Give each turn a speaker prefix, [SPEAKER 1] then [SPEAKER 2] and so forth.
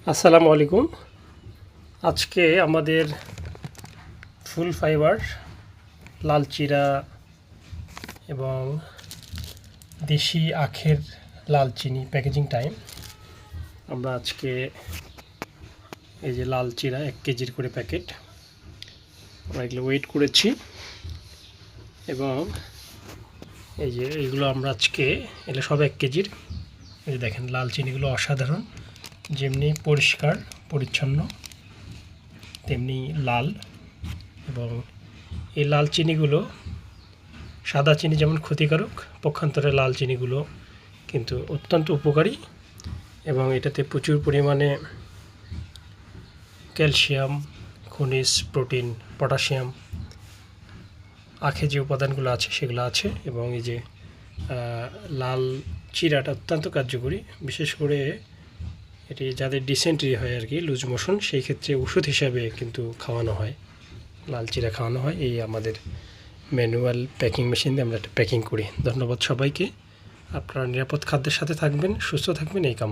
[SPEAKER 1] আসসালামু আলাইকুম। আজকে আমাদের ফুল ফাইবার লাল চিরা এবং দেশি আখের লাল চিনি প্যাকেজিং টাইম। আমরা আজকে এই যে লাল চিরা 1 কেজির করে প্যাকেট, আমরা এগুলো ওয়েট করেছি এবং এই যে এইগুলো আমরা আজকে এগুলো সব 1 কেজির। এই যে দেখেন লাল চিনিগুলো অসাধারণ, যেমনি পরিষ্কার পরিচ্ছন্ন তেমনি লাল। এবং এই লাল চিনিগুলো সাদা চিনি যেমন ক্ষতিকারক, পক্ষান্তরে লাল চিনিগুলো কিন্তু অত্যন্ত উপকারী এবং এটাতে প্রচুর পরিমাণে ক্যালসিয়াম, খনিজ, প্রোটিন, পটাশিয়াম, আখে যে উপাদানগুলো আছে সেগুলো আছে। এবং এই যে লাল চিরাটা অত্যন্ত কার্যকরী, বিশেষ করে এটি যাদের ডিসেন্ট্রি হয় আর কি, লুজ মোশন, সেই ক্ষেত্রে ওষুধ হিসাবে কিন্তু খাওয়ানো হয়, লাল চিরা খাওয়ানো হয়। এই আমাদের ম্যানুয়াল প্যাকিং মেশিন দিয়ে আমরা এটা প্যাকিং করি। ধন্যবাদ সবাইকে। আপনারা নিরাপদ খাদ্যের সাথে থাকবেন, সুস্থ থাকবেন, এই কামনা।